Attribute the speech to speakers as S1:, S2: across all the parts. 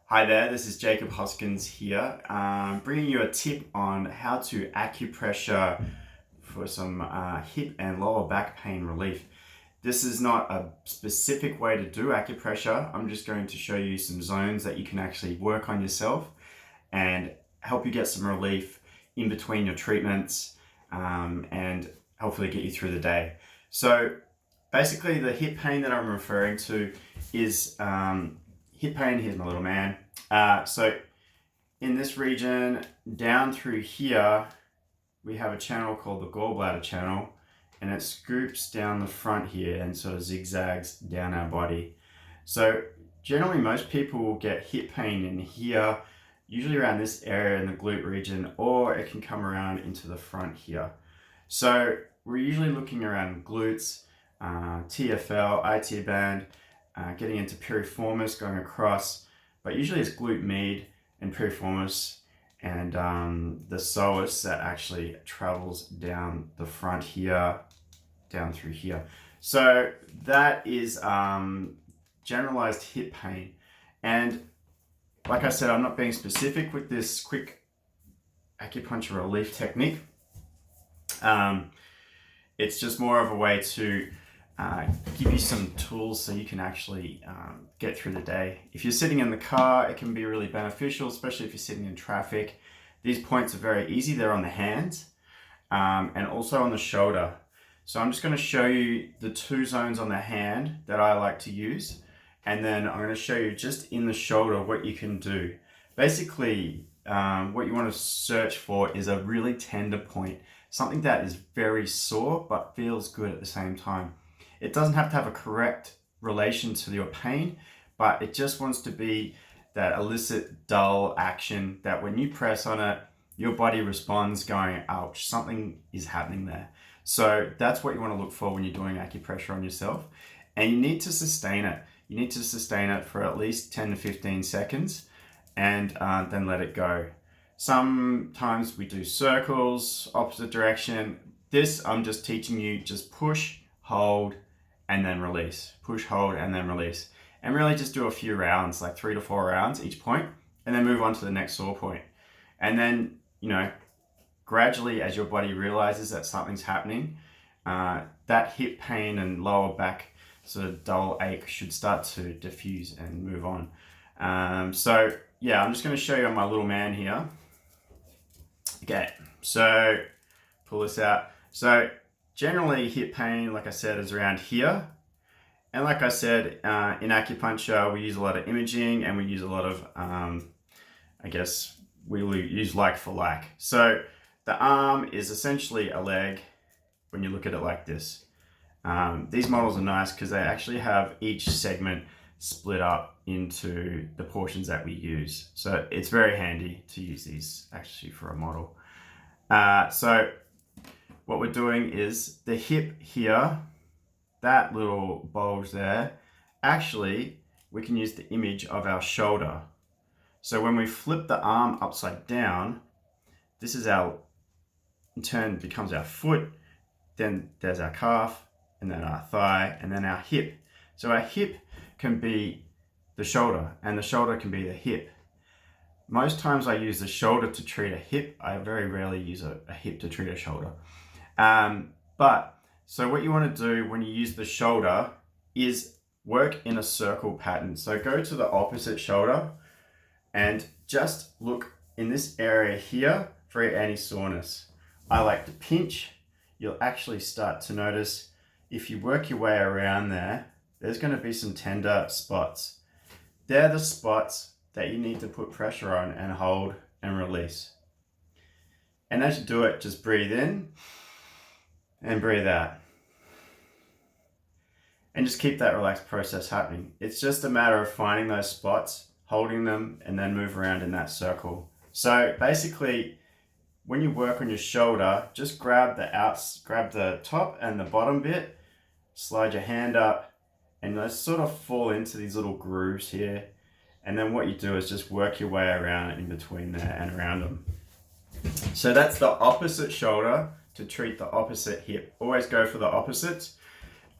S1: Hi there, this is Jacob Hoskins here, bringing you a tip on how to acupressure for some hip and lower back pain relief. This is not a specific way to do acupressure. I'm just going to show you some zones that you can actually work on yourself and help you get some relief in between your treatments and hopefully get you through the day. So basically the hip pain that I'm referring to is hip pain. Here's my little man. So in this region down through here, we have a channel called the gallbladder channel, and it scoops down the front here and sort of zigzags down our body. So generally most people will get hip pain in here, usually around this area in the glute region, or it can come around into the front here. So we're usually looking around glutes, TFL, IT band, getting into piriformis, going across, but usually it's glute med and piriformis and the psoas that actually travels down the front here, down through here. So that is generalized hip pain. And like I said, I'm not being specific with this quick acupuncture relief technique. It's just more of a way to give you some tools so you can actually get through the day. If you're sitting in the car, it can be really beneficial, especially if you're sitting in traffic. These points are very easy. They're on the hands and also on the shoulder. So I'm just going to show you the two zones on the hand that I like to use, and then I'm going to show you just in the shoulder what you can do. Basically, what you want to search for is a really tender point, something that is very sore but feels good at the same time. It doesn't have to have a correct relation to your pain, but it just wants to be that illicit, dull action that when you press on it, your body responds going, ouch, something is happening there. So that's what you want to look for when you're doing acupressure on yourself. And you need to sustain it. You need to sustain it for at least 10 to 15 seconds and then let it go. Sometimes we do circles, opposite direction. This, I'm just teaching you, just push, hold, and then release. Push, hold, and then release. And really just do a few rounds, like 3 to 4 rounds each point, and then move on to the next sore point. And then, gradually as your body realizes that something's happening, that hip pain and lower back sort of dull ache should start to diffuse and move on. So yeah, I'm just going to show you on my little man here. Okay, so pull this out. So generally hip pain, like I said, is around here. And like I said, in acupuncture, we use a lot of imaging and we use a lot of, we will use like for like. So the arm is essentially a leg when you look at it like this. These models are nice because they actually have each segment split up into the portions that we use. So it's very handy to use these actually for a model. So what we're doing is the hip here, that little bulge there, actually we can use the image of our shoulder. So when we flip the arm upside down, this is in turn becomes our foot, then there's our calf, and then our thigh, and then our hip. So our hip can be the shoulder, and the shoulder can be the hip. Most times I use the shoulder to treat a hip. I very rarely use a hip to treat a shoulder. So what you want to do when you use the shoulder is work in a circle pattern. So go to the opposite shoulder and just look in this area here for any soreness. I like to pinch. You'll actually start to notice if you work your way around there, there's going to be some tender spots. They're the spots that you need to put pressure on and hold and release. And as you do it, just breathe in and breathe out. And just keep that relaxed process happening. It's just a matter of finding those spots, holding them, and then move around in that circle. So basically, when you work on your shoulder, just grab the top and the bottom bit, slide your hand up, and let's sort of fall into these little grooves here. And then what you do is just work your way around in between there and around them. So that's the opposite shoulder to treat the opposite hip. Always go for the opposites.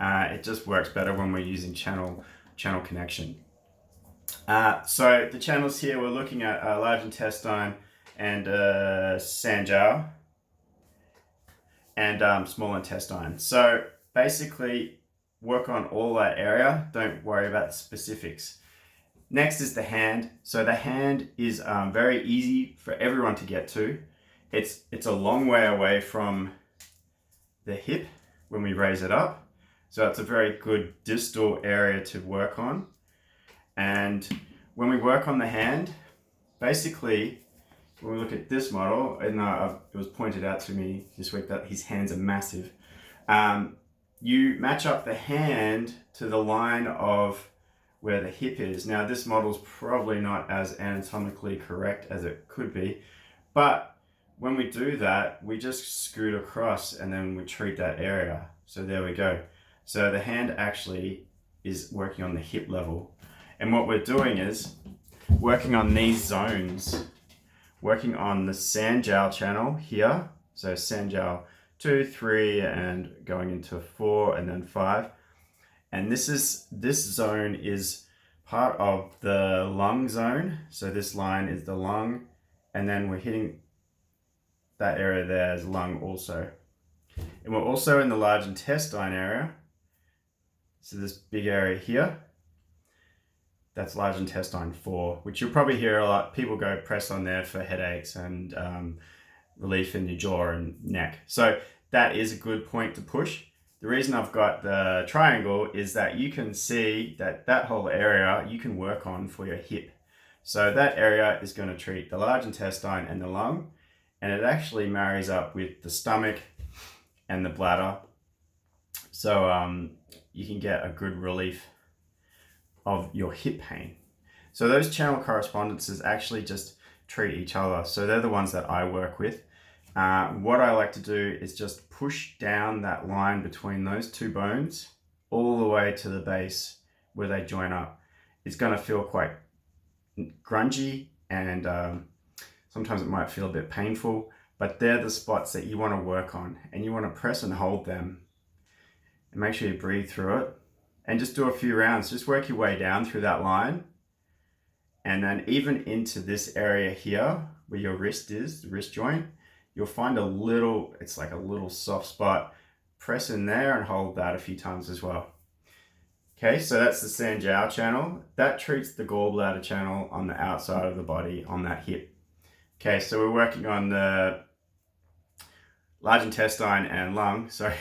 S1: It just works better when we're using channel connection. So the channels here, we're looking at large intestine and sanjiao and small intestine. So basically work on all that area. Don't worry about the specifics. Next is the hand. So the hand is very easy for everyone to get to. It's a long way away from the hip when we raise it up. So it's a very good distal area to work on. And when we work on the hand, basically, when we look at this model, and it was pointed out to me this week that his hands are massive. You match up the hand to the line of where the hip is. Now, this model's probably not as anatomically correct as it could be, but when we do that, we just scoot across and then we treat that area. So there we go. So the hand actually is working on the hip level. And what we're doing is working on these zones, working on the sanjiao channel here. So sanjiao 2, 3, and going into 4 and then 5. And this zone is part of the lung zone. So this line is the lung, and then we're hitting that area there as lung also. And we're also in the large intestine area. So this big area here, that's large intestine 4, which you'll probably hear a lot. People go press on there for headaches and relief in your jaw and neck. So that is a good point to push. The reason I've got the triangle is that you can see that whole area you can work on for your hip. So that area is going to treat the large intestine and the lung, and it actually marries up with the stomach and the bladder. So you can get a good relief of your hip pain. So those channel correspondences actually just treat each other. So they're the ones that I work with. What I like to do is just push down that line between those two bones all the way to the base where they join up. It's going to feel quite grungy and sometimes it might feel a bit painful, but they're the spots that you want to work on, and you want to press and hold them and make sure you breathe through it and just do a few rounds. Just work your way down through that line, and then even into this area here where your wrist is, the wrist joint, you'll find it's like a little soft spot. Press in there and hold that a few times as well. Okay, so that's the sanjiao channel. That treats the gallbladder channel on the outside of the body on that hip. Okay, so we're working on the large intestine and lung. Sorry,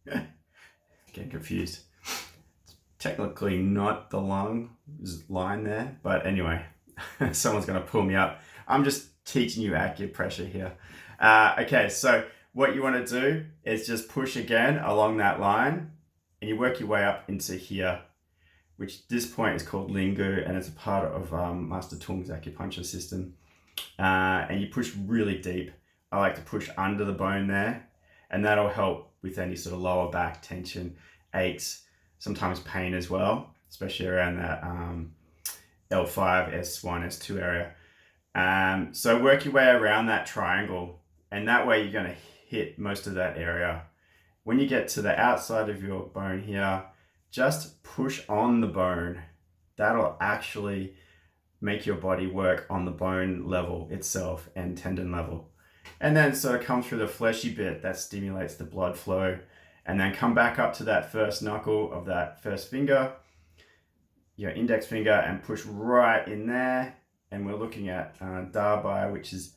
S1: getting confused. It's technically not the lung line there, but anyway, someone's gonna pull me up. I'm just teaching you acupressure here. Okay, so what you wanna do is just push again along that line, and you work your way up into here, which this point is called Lingu, and it's a part of Master Tung's acupuncture system. And you push really deep. I like to push under the bone there, and that'll help with any sort of lower back tension, aches, sometimes pain as well, especially around that L5, S1, S2 area. So work your way around that triangle, and that way you're going to hit most of that area. When you get to the outside of your bone here, just push on the bone. That'll actually make your body work on the bone level itself and tendon level. And then sort of come through the fleshy bit that stimulates the blood flow, and then come back up to that first knuckle of that first finger, your index finger, and push right in there. And we're looking at Dabai, which is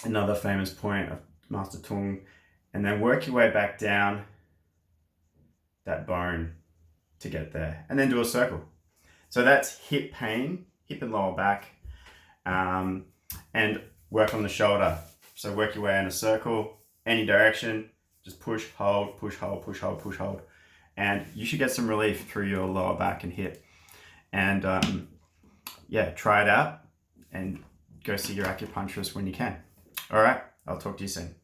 S1: another famous point of Master Tung. And then work your way back down that bone to get there, and then do a circle. So that's hip pain, hip and lower back, and work on the shoulder. So work your way in a circle, any direction, just push, hold, push, hold, push, hold, push, hold. And you should get some relief through your lower back and hip. And yeah, try it out and go see your acupuncturist when you can. All right, I'll talk to you soon.